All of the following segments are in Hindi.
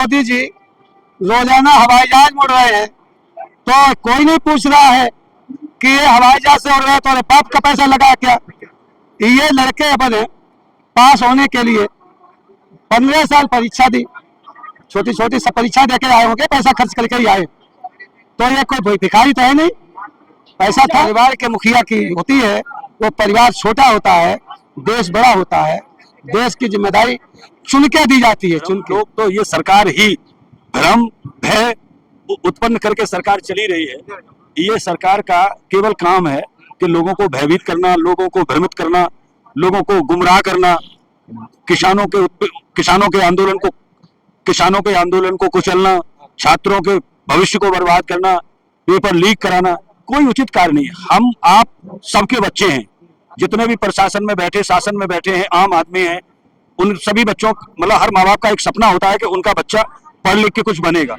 मोदी जी रोजाना हवाई जहाज उड़ रहे हैं, तो कोई नहीं पूछ रहा है कि ये हवाई जहाज से उड़ रहे हैं तो बाप का पैसा लगा क्या। ये लड़के अपने पास होने के लिए 15 साल परीक्षा दी, छोटी छोटी सब परीक्षा देके आए होंगे, पैसा खर्च करके ही आए। तो ये कोई भिखारी तो है नहीं, पैसा था। परिवार के मुखिया की होती है, वो परिवार छोटा होता है, देश बड़ा होता है, देश की जिम्मेदारी चुन के दी जाती है। चुन के लोग तो ये सरकार ही भ्रम भय उत्पन्न करके सरकार चली रही है। ये सरकार का केवल काम है कि लोगों को भयभीत करना, लोगों को भ्रमित करना, लोगों को गुमराह करना, किसानों के आंदोलन को कुचलना, छात्रों के भविष्य को बर्बाद करना, पेपर लीक कराना कोई उचित कार्य नहीं है। हम आप सबके बच्चे हैं, जितने भी प्रशासन में बैठे, शासन में बैठे हैं, आम आदमी हैं, उन सभी बच्चों मतलब हर माँ बाप का एक सपना होता है कि उनका बच्चा पढ़ लिख के कुछ बनेगा।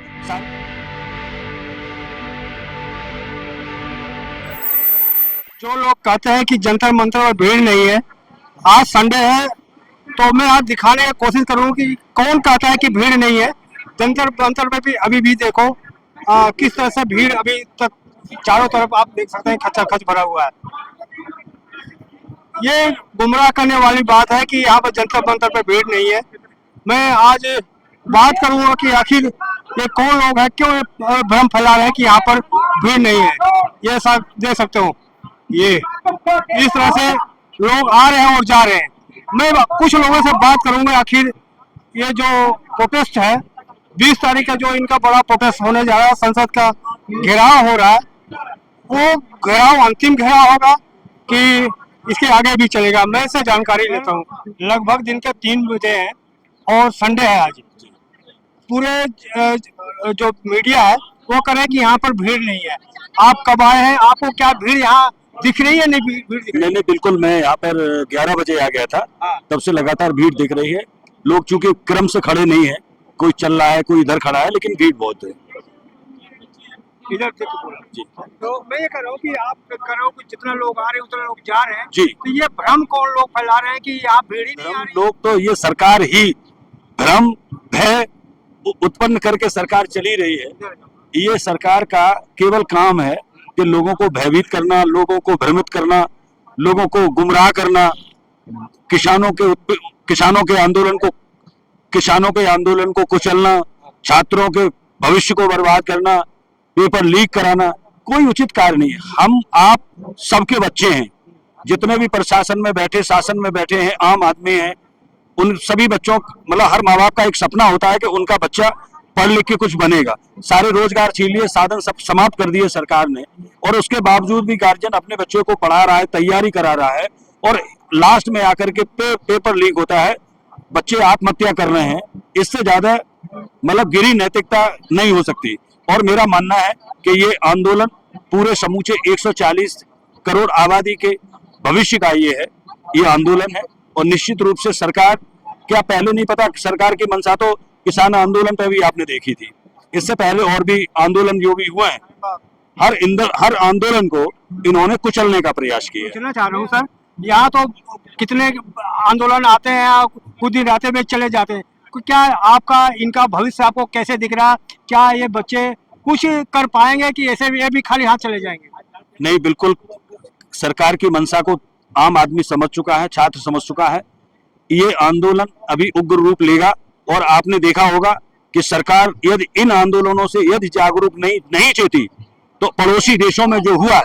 जो लोग कहते हैं कि जंतर मंतर और भीड़ नहीं है, आज संडे है तो मैं आज दिखाने की कोशिश करूँ कि कौन कहता है कि भीड़ नहीं है। जंतर मंतर में भी अभी भी देखो किस तरह से भीड़ अभी तक चारों तरफ आप देख सकते हैं, खचा खच भरा हुआ है। ये गुमराह करने वाली बात है कि यहाँ पर जंतर मंतर पे भीड़ नहीं है। मैं आज बात करूंगा कि आखिर ये कौन लोग हैं, क्यों भ्रम फैला रहे हैं कि यहाँ पर भीड़ नहीं है। ये सब देख सकते हो, ये इस तरह से लोग आ रहे हैं और जा रहे हैं। मैं कुछ लोगों से बात करूंगा, आखिर ये जो प्रोटेस्ट है 20 तारीख का जो इनका बड़ा प्रोटेस्ट होने जा रहा है, संसद का घेराव हो रहा है, वो घेराव अंतिम घेराव होगा कि इसके आगे भी चलेगा। मैं इससे जानकारी लेता हूँ। लगभग दिन के 3 बजे हैं और संडे है आज। पूरे जो मीडिया है वो कह रहे हैं कि यहाँ पर भीड़ नहीं है। आप कब आए हैं, आपको क्या भीड़ यहाँ दिख रही है? नहीं भीड़ दिख रही है? नहीं, बिल्कुल। मैं यहाँ पर 11 बजे आ गया था, तब से लगातार भीड़ दिख रही है। लोग चूंकि क्रम से खड़े नहीं है, कोई चल रहा है, कोई इधर खड़ा है, लेकिन भीड़ बहुत है। इधर देखो जी। तो मैं ये कह रहा हूँ कि आप कह रहे हो कि जितना लोग आ रहे हैं उतना लोग जा रहे हैं जी। तो ये भ्रम कौन लोग फैला रहे हैं कि यहाँ भीड़ ही नहीं आ रही? लोग तो ये सरकार ही भ्रम भय उत्पन्न करके सरकार चली रही है। ये सरकार का केवल काम है कि लोगों को भयभीत करना, लोगों को भ्रमित करना, लोगों को गुमराह करना, किसानों के आंदोलन को कुचलना, छात्रों के भविष्य को बर्बाद करना, पेपर लीक कराना कोई उचित कार्य नहीं है। हम आप सबके बच्चे हैं, जितने भी प्रशासन में बैठे, शासन में बैठे हैं, आम आदमी हैं, उन सभी बच्चों मतलब हर माँ बाप का एक सपना होता है कि उनका बच्चा पढ़ लिख के कुछ बनेगा। सारे रोजगार छीन लिए, साधन सब समाप्त कर दिए सरकार ने, और उसके बावजूद भी गार्जियन अपने बच्चों को पढ़ा रहा है, तैयारी करा रहा है, और लास्ट में आकर के पेपर लीक होता है, बच्चे आत्महत्या कर रहे हैं। इससे ज्यादा मतलब गिरी नैतिकता नहीं हो सकती। और मेरा मानना है कि ये आंदोलन पूरे समूचे 140 करोड़ आबादी के भविष्य का ये आंदोलन है। और निश्चित रूप से सरकार, क्या पहले नहीं पता, सरकार की मंशा तो किसान आंदोलन पे भी आपने देखी थी, इससे पहले और भी आंदोलन जो भी हुए हैं, हर आंदोलन को इन्होंने कुचलने का प्रयास किया। पूछना चाह रहा हूँ सर, यहाँ तो कितने आंदोलन आते हैं, कुछ दिन रहते हुए चले जाते हैं, क्या आपका इनका भविष्य आपको कैसे दिख रहा? क्या ये बच्चे कुछ कर पाएंगे कि ऐसे ये भी खाली हाथ चले जाएंगे? नहीं, बिल्कुल सरकार की मंशा को आम आदमी समझ चुका है, छात्र समझ चुका है। ये आंदोलन अभी उग्र रूप लेगा, और आपने देखा होगा कि सरकार यदि इन आंदोलनों से यदि जागरूक नहीं चेती तो पड़ोसी देशों में जो हुआ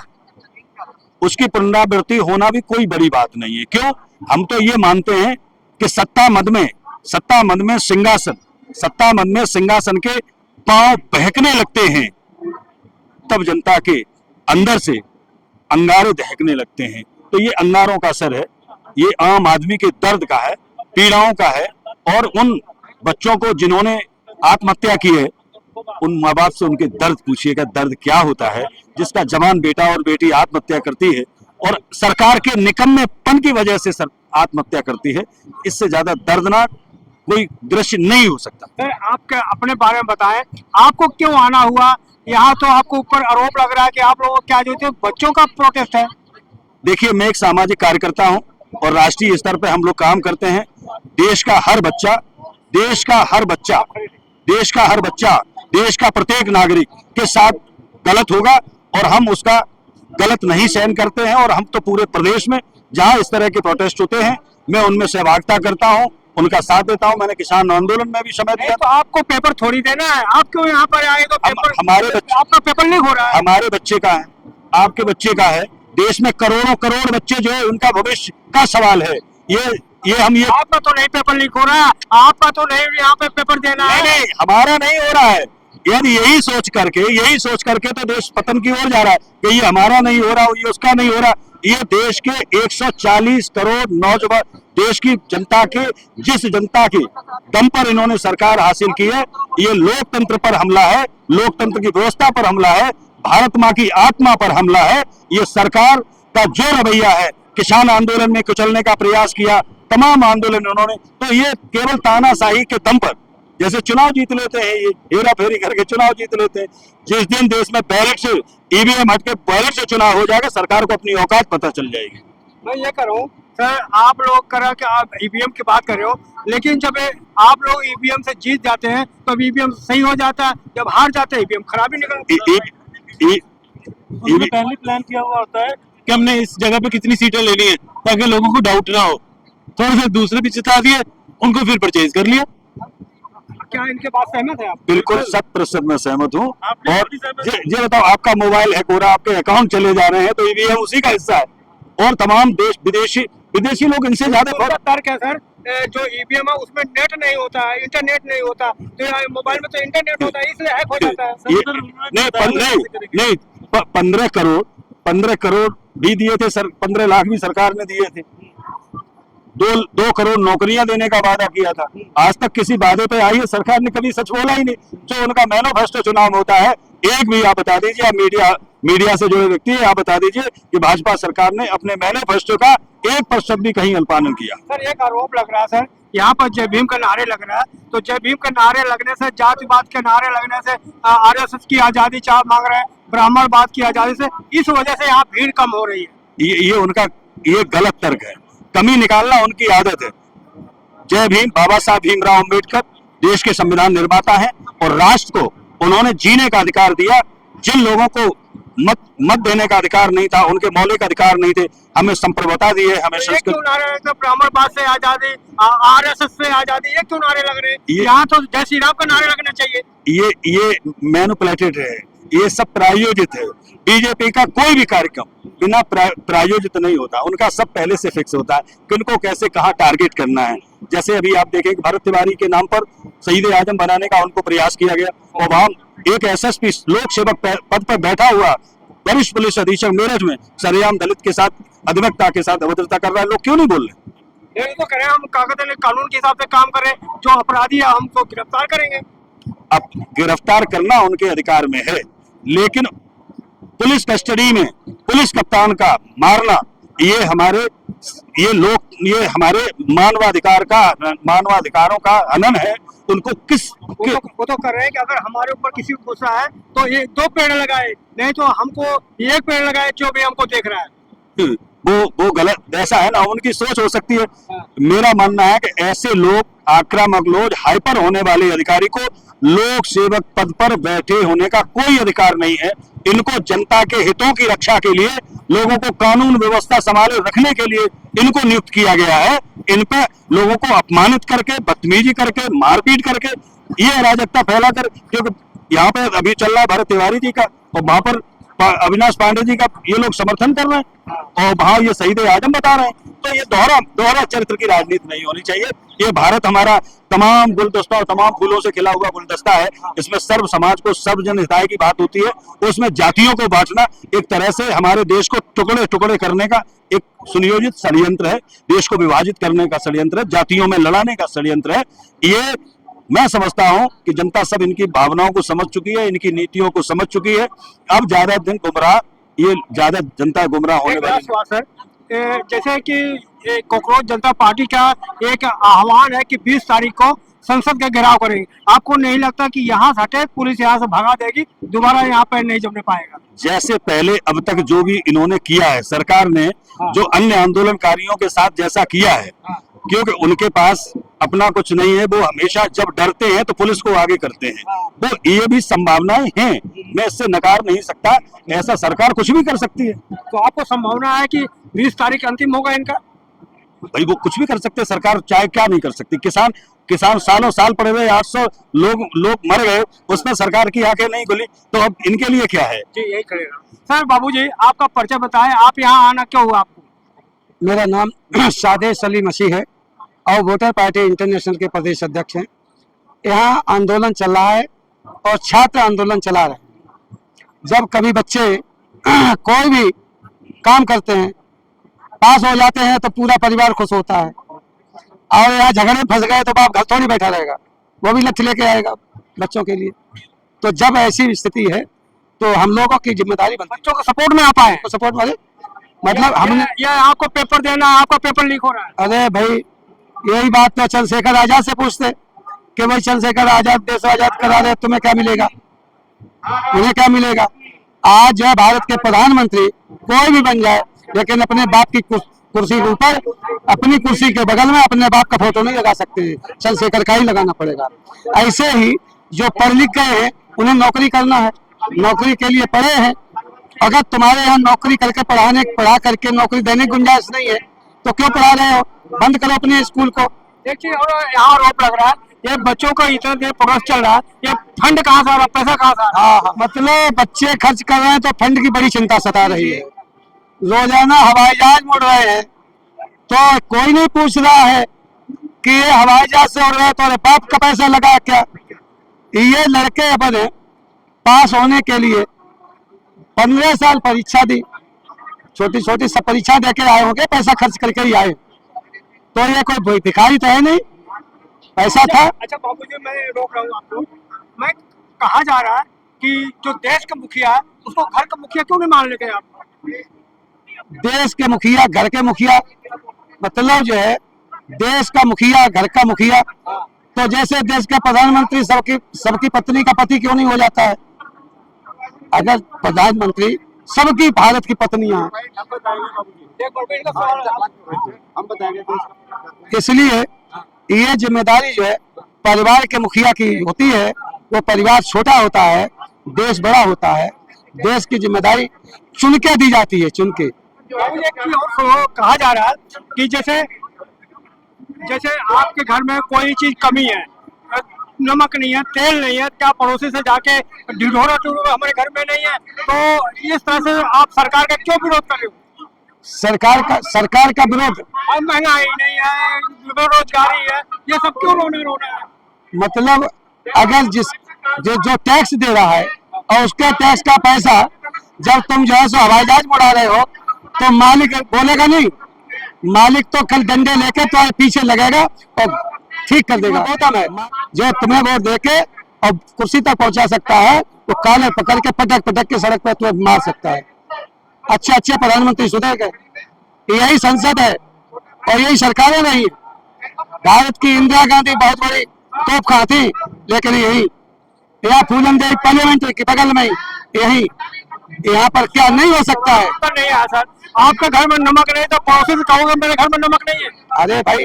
उसकी पुनरावृत्ति होना भी कोई बड़ी बात नहीं है। क्यों? हम तो ये मानते हैं कि सत्ता मद में सिंहासन के पांव बहकने लगते हैं, तब जनता के अंदर से अंगारे दहकने लगते हैं। तो ये अंगारों का असर है, ये आम आदमी के दर्द का है, पीड़ाओं का है। और उन बच्चों को जिन्होंने आत्महत्या की है, उन माँ बाप से उनके दर्द पूछिएगा, दर्द क्या होता है जिसका जवान बेटा और बेटी आत्महत्या करती है और सरकार के निकम्मेपन की वजह से आत्महत्या करती है। इससे ज्यादा दर्दनाक कोई दृश्य नहीं हो सकता। सर, आपके अपने बारे में बताएं, आपको क्यों आना हुआ यहाँ? तो आपको ऊपर आरोप लग रहा है कि आप लोगों क्या जो थे बच्चों का प्रोटेस्ट है। देखिए, मैं एक सामाजिक कार्यकर्ता हूं और राष्ट्रीय स्तर पर हम लोग काम करते हैं। देश का हर बच्चा देश का हर बच्चा, देश का प्रत्येक नागरिक के साथ गलत होगा और हम उसका गलत नहीं सहन करते हैं। और हम तो पूरे प्रदेश में जहां इस तरह के प्रोटेस्ट होते हैं मैं उनमें सहभागिता करता हूं, उनका साथ देता हूं। मैंने किसान आंदोलन में भी समय दिया। तो आपको पेपर थोड़ी देना है, आप क्यों यहाँ पर आए? तो पेपर हमारे बच्चे, आपका पेपर लीक हो रहा है। हमारे बच्चे का है, आपके बच्चे का है, देश में करोड़ों करोड़ बच्चे जो है उनका भविष्य का सवाल है। ये आपका तो नहीं पेपर लीक हो रहा है, आपका तो नहीं यहाँ पे पेपर देना है। नहीं, हमारा नहीं हो रहा है। यदि यही सोच करके तो देश पतन की ओर जा रहा है कि ये हमारा नहीं हो रहा, ये उसका नहीं हो रहा। ये देश के 140 करोड़ नौजवान, देश की जनता के, जिस जनता के दम पर इन्होंने सरकार हासिल की है, ये लोकतंत्र पर हमला है, लोकतंत्र की व्यवस्था पर हमला है, भारत माँ की आत्मा पर हमला है। ये सरकार का जो रवैया है, किसान आंदोलन में कुचलने का प्रयास किया, तमाम आंदोलन उन्होंने, तो ये केवल तानाशाही के दम पर जैसे चुनाव जीत लेते हैं, ये हेरा फेरी करके चुनाव जीत लेते हैं। जिस दिन देश में बैलेट से, ईवीएम हटके बैलेट से चुनाव हो जाएगा, सरकार को अपनी औकात पता चल जाएगी। मैं ये कह रहा हूँ सर, आप लोग करा कि आप ईवीएम की बात कर रहे हो, लेकिन जब आप लोग ईवीएम से जीत जाते हैं तो ईवीएम सही हो जाता है, जब हार जाते हैं ईवीएम खराब ही निकलता है। उसमें पहले प्लान किया हुआ होता है कि हमने इस जगह पे कितनी सीटें लेनी है ताकि लोगों को डाउट ना हो, थोड़े से दूसरे भी जिता दिए, उनको फिर परचेज कर लिया। क्या इनके बात सहमत है आप? बिल्कुल 100% मैं सहमत हूँ। आपने और भी सहमत है? ये बताओ, आपका मोबाइल हैक हो रहा है, आपके अकाउंट चले जा रहे हैं, तो ईवीएम उसी का हिस्सा है। और तमाम देश विदेशी लोग इनसे ज्यादा तर्क है सर, जो ईवीएम है उसमें नेट नहीं होता है, इंटरनेट नहीं होता, तो मोबाइल में तो इंटरनेट होता है, इसलिए हैक हो जाता है। नहीं, 15 करोड़ भी दिए थे सर, 15 लाख भी सरकार ने दिए थे। 2 करोड़ नौकरियां देने का वादा किया था। आज तक किसी वादे पे आई है सरकार ने कभी सच बोला ही नहीं। जो उनका मैनिफेस्टो चुनाव होता है, एक भी आप बता दीजिए, आप मीडिया से जुड़े व्यक्ति है, आप बता दीजिए कि भाजपा सरकार ने अपने मैनिफेस्टो का 1% भी कहीं अनुपालन किया। सर एक आरोप लग रहा है सर, यहाँ पर जय भीम का नारे लग रहा है, तो जय भीम के नारे लगने से, जातिवाद के नारे लगने से, आरएसएस की आजादी चाह मांग रहे हैं, ब्राह्मणवाद की आजादी से, इस वजह से यहाँ भीड़ कम हो रही है। ये उनका गलत तर्क है, कमी निकालना उनकी आदत है। जय भीम, बाबा साहब भीमराव अम्बेडकर देश के संविधान निर्माता हैं और राष्ट्र को उन्होंने जीने का अधिकार दिया। जिन लोगों को मत देने का अधिकार नहीं था, उनके मौलिक अधिकार नहीं थे, हमें संप्रभुता दी है, हमें संस्कृत। ब्राह्मणवाद से आजादी, आरएसएस से आजादी, ये क्यों नारे लग रहे हैं? यहाँ तो जय श्री राम का नारे लगना चाहिए। ये मैनिपुलेटेड है, ये सब प्रायोजित है। बीजेपी का कोई भी कार्यक्रम बिना प्रायोजित नहीं होता, उनका सब पहले से फिक्स होता है कि उनको कैसे कहाँ टारगेट करना है। जैसे अभी आप देखें कि भरत तिवारी के नाम पर शहीद आजम बनाने का उनको प्रयास किया गया, और वहां एक एसएसपी लोक सेवक पद पर बैठा हुआ वरिष्ठ पुलिस अधीक्षक मेरठ में सरेआम दलित के साथ, अधिवक्ता के साथ अभद्रता कर रहा है। लोग क्यों नहीं बोल रहे? ये तो करें, हम कानून के हिसाब से काम करें, जो अपराधी है हमको गिरफ्तार करेंगे। अब गिरफ्तार करना उनके अधिकार में है, लेकिन पुलिस कस्टडी में पुलिस कप्तान का मारना, ये हमारे मानवाधिकारों का हनन है। उनको वो तो कर रहे हैं कि अगर हमारे ऊपर किसी को गुस्सा है तो ये 2 पेड़ लगाए, नहीं तो हमको 1 पेड़ लगाए जो भी हमको देख रहा है। वो गलत, ऐसा है ना, उनकी सोच हो सकती है। मेरा मानना है कि ऐसे लोग, आक्रामक लोग, हाइपर होने वाले अधिकारी को लोक सेवक पद पर बैठे होने का कोई अधिकार नहीं है। इनको जनता के हितों की रक्षा के लिए, लोगों को कानून व्यवस्था संभाले रखने के लिए इनको नियुक्त किया गया है। इन पे लोगों को अपमानित करके, बदतमीजी करके, मारपीट करके, ये अराजकता फैलाकर, क्योंकि यहाँ पे अभी चल रहा है भरत तिवारी जी का, और वहां पर अविनाश पांडे जी का ये लोग समर्थन कर रहे हैं, और वहां ये शहीद आजम बता रहे हैं। तो ये दोहरा चरित्र की राजनीति नहीं होनी चाहिए। ये भारत हमारा तमाम गुलदस्ता और तमाम फूलों से खिला हुआ गुलदस्ता है। इसमें सर्व समाज को, सर्व जन हिताय की बात होती है। उसमें जातियों को बांटना एक तरह से हमारे देश को टुकड़े टुकड़े करने का एक सुनियोजित षड्यंत्र है, देश को विभाजित करने का षड्यंत्र है, जातियों में लड़ाने का षड्यंत्र है। ये मैं समझता हूं कि जनता सब इनकी भावनाओं को समझ चुकी है, इनकी नीतियों को समझ चुकी है। अब ज्यादा जनता गुमराह होने वाली है। जैसे कि कॉकरोच जनता पार्टी का एक आह्वान है कि 20 तारीख को संसद का घेराव करेंगे, आपको नहीं लगता कि यहाँ से हटे पुलिस यहाँ से भगा देगी, दोबारा यहाँ पर नहीं जमने पाएगा? जैसे पहले अब तक जो भी इन्होंने किया है, सरकार ने जो अन्य आंदोलनकारियों के साथ जैसा किया है, क्योंकि उनके पास अपना कुछ नहीं है, वो हमेशा जब डरते हैं तो पुलिस को आगे करते हैं। तो ये भी संभावनाएं हैं, मैं इससे नकार नहीं सकता। ऐसा सरकार कुछ भी कर सकती है। तो आपको संभावना है कि 20 तारीख अंतिम होगा इनका? भाई वो कुछ भी कर सकते हैं, सरकार चाहे क्या नहीं कर सकती। किसान सालों साल पड़े हुए, 800 लोग मर गए, उसमें सरकार की आंखें नहीं खुली, तो अब इनके लिए क्या है? जी यही करेगा। सर बाबूजी आपका परिचय बताएं, आप यहाँ आना क्यों हुआ आपको? मेरा नाम शादे सलीम मसीह है और वोटर पार्टी इंटरनेशनल के प्रदेश अध्यक्ष हैं। यहाँ आंदोलन चल रहा है और छात्र आंदोलन चला रहे हैं। जब कभी बच्चे कोई भी काम करते हैं, पास हो जाते हैं, तो पूरा परिवार खुश होता है। और यहाँ झगड़े फंस गए तो बाप घर थोड़ी बैठा रहेगा, वो भी लठ लेके आएगा बच्चों के लिए। तो जब ऐसी स्थिति है तो हम लोगों की जिम्मेदारी बनती है बच्चों को सपोर्ट में आप आए? तो सपोर्ट वाले मतलब हमने ये आपको पेपर देना, आपका पेपर लीक हो रहा है। अरे भाई यही बात तो चंद्रशेखर आजाद से पूछते कि भाई चंद्रशेखर आजाद देश आजाद करा रहे, तुम्हें क्या मिलेगा, उन्हें क्या मिलेगा। आज जो है भारत के प्रधानमंत्री कोई भी बन जाए, लेकिन अपने बाप की कुर्सी के ऊपर, अपनी कुर्सी के बगल में अपने बाप का फोटो नहीं लगा सकते हैं, चंद्रशेखर का ही लगाना पड़ेगा। ऐसे ही जो पढ़ लिख गए हैं उन्हें नौकरी करना है, नौकरी के लिए पढ़े हैं। अगर तुम्हारे यहाँ नौकरी करके पढ़ा करके नौकरी देने की गुंजाइश नहीं है तो क्यों पढ़ा रहे हो? बंद करो अपने स्कूल को। देखिए और यहाँ आरोप लग रहा है, ये बच्चों का इतना देर प्रोग्रेस चल रहा है, ये फंड कहाँ से आ रहा है, पैसा कहाँ से आ रहा है? हाँ, मतलब बच्चे खर्च कर रहे हैं तो फंड की बड़ी चिंता सता रही है। रोजाना हवाई जहाज उड़ रहे हैं तो कोई नहीं पूछ रहा है कि ये हवाई जहाज से उड़ रहे हैं तो अरे बाप का पैसा लगा क्या। ये लड़के अपने पास होने के लिए 15 साल परीक्षा दी, छोटी छोटी सब परीक्षा देके आए होंगे, पैसा खर्च करके ही आए। तो ये कोई भिखारी तो है नहीं, पैसा था। अच्छा बाबूजी मैं रोक रहा हूँ आपको। मैं कहा जा रहा है कि जो देश का मुखिया है उसको घर का मुखिया क्यों नहीं मान लेते आप? देश के मुखिया घर के मुखिया मतलब जो है देश का मुखिया घर का मुखिया। तो जैसे देश का प्रधानमंत्री सबकी पत्नी का पति क्यों नहीं हो जाता है? अगर प्रधानमंत्री सबकी भारत की पत्नियां हैं, हम बताएंगे। इसलिए ये जिम्मेदारी जो है परिवार के मुखिया की होती है। वो परिवार छोटा होता है, देश बड़ा होता है। देश की जिम्मेदारी चुन के दी जाती है, चुन के। कहा जा रहा है कि जैसे आपके घर में कोई चीज कमी है, नमक नहीं है, तेल नहीं है, क्या पड़ोसी से जाके ढिढोरा हमारे घर में नहीं है, तो इस तरह से आप सरकार का क्यों विरोध कर रहे हो? सरकार का विरोध, अब महंगाई नहीं है, बेरोजगारी है, ये सब क्यों रोना है? मतलब अगर जो टैक्स दे रहा है और उसके टैक्स का पैसा जब तुम जो है सो हवाई जहाज उड़ा रहे हो तो मालिक बोलेगा नहीं? मालिक तो कल डंडे लेके तो पीछे लगेगा और ठीक कर देगा। गौतम है जो तुम्हें वोट देके और कुर्सी तक पहुंचा सकता है, वो काले पकड़ के पटक के सड़क पर तुम्हें मार सकता है। अच्छे प्रधानमंत्री सुधर गए। यही संसद है और यही सरकारें नहीं। भारत की इंदिरा गांधी बहुत बड़ी तोप खा थी, लेकिन यही यहाँ फूलन देवी पार्लियामेंट के बगल में यही यहाँ पर क्या नहीं हो सकता है? नहीं है सर, आपके घर में नमक नहीं तो पड़ोसी से कहोगे मेरे घर में नमक नहीं है। अरे भाई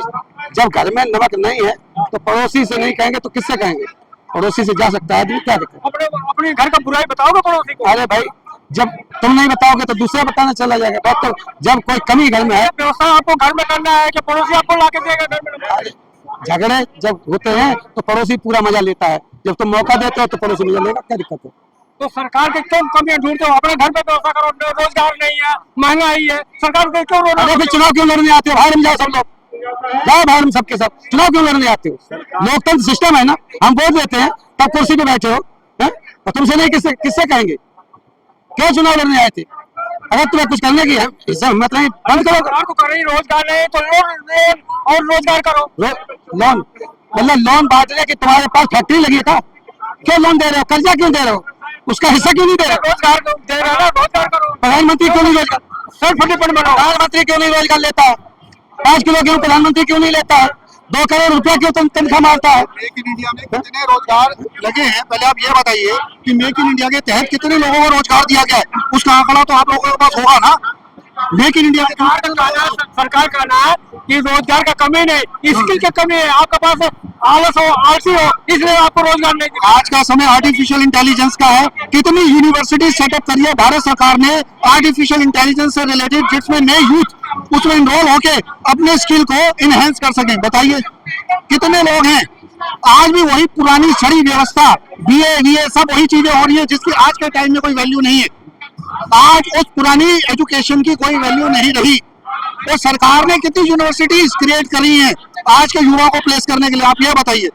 जब घर में नमक नहीं है तो पड़ोसी से नहीं कहेंगे तो किससे कहेंगे? पड़ोसी से जा सकता है, क्या दिक्कत? अपने घर का बुराई बताओगे पड़ोसी को? अरे भाई जब तुम नहीं बताओगे तो दूसरा बताना चला जाएगा। बात तो जब कोई कमी घर में है, व्यवस्था आपको घर में करना है कि पड़ोसी आपको लाके देगा घर में नमक? झगड़े जब होते हैं तो पड़ोसी पूरा मजा लेता है, जब तुम मौका देते हो तो पड़ोसी मजा लेगा, क्या दिक्कत है? तो सरकार के क्यों कमियां ढूंढते हो? अपने घर पे व्यवस्था करो, रोजगार नहीं है, महंगाई है, सरकार को क्यों रोना? अरे फिर चुनाव क्यों लड़ने आते हो? बाहर में जाओ सब लोग, जाओ बाहर में सबके सब। चुनाव क्यों लड़ने आते हो? लोकतंत्र सिस्टम है ना, हम वोट देते हैं तब कुर्सी पे बैठे हो, तो तुमसे नहीं किससे कहेंगे? क्यों चुनाव लड़ने आए थे? अगर तुम्हें कुछ करने की है हिम्मत नहीं, बंद करो। सरकार को कर रही रोजगार नहीं तो लोन और रोजगार करो। लोन मतलब लोन बांटने की तुम्हारे पास फैक्ट्री लगी है? क्यों लोन दे रहे हो? कर्जा क्यों दे रहे हो? उसका हिस्सा क्यों नहीं दे रहे? रोजगार दे रहा है, रोजगार करो। प्रधानमंत्री क्यों नहीं रोजगार? सेल्फ डिपेंड बनाओ। प्रधानमंत्री क्यों नहीं रोजगार लेता है? 5 किलो गेहूं प्रधानमंत्री क्यों नहीं लेता है? 2 करोड़ रुपया क्यों तनख्वाह मारता है? मेक इन इंडिया में कितने रोजगार लगे हैं, पहले आप ये बताइए कि मेक इन इंडिया के तहत कितने लोगों को रोजगार दिया गया है? उसका आंकड़ा तो आप लोगों के पास होगा ना। मेक इन इंडिया सरकार का कहना है कि रोजगार का कमी नहीं, स्किल की कमी है। आपके पास आलस हो, आलसी हो, इसलिए आपको रोजगार नहीं दिखा। आज का समय आर्टिफिशियल इंटेलिजेंस का है। कितनी यूनिवर्सिटी सेटअप करी है भारत सरकार ने आर्टिफिशियल इंटेलिजेंस से रिलेटेड, जिसमें नए यूथ उसमें इनरोल होके अपने स्किल को इनहेंस कर सकें। बताइए कितने लोग हैं। आज भी वही पुरानी सड़ी व्यवस्था, बीए सब वही चीजें हो रही है जिसकी आज के टाइम में कोई वैल्यू नहीं है। आज उस पुरानी एजुकेशन की कोई वैल्यू नहीं रही। तो सरकार ने कितनी यूनिवर्सिटीज क्रिएट करी हैं आज के युवाओं को प्लेस करने के लिए, आप ये बताइए।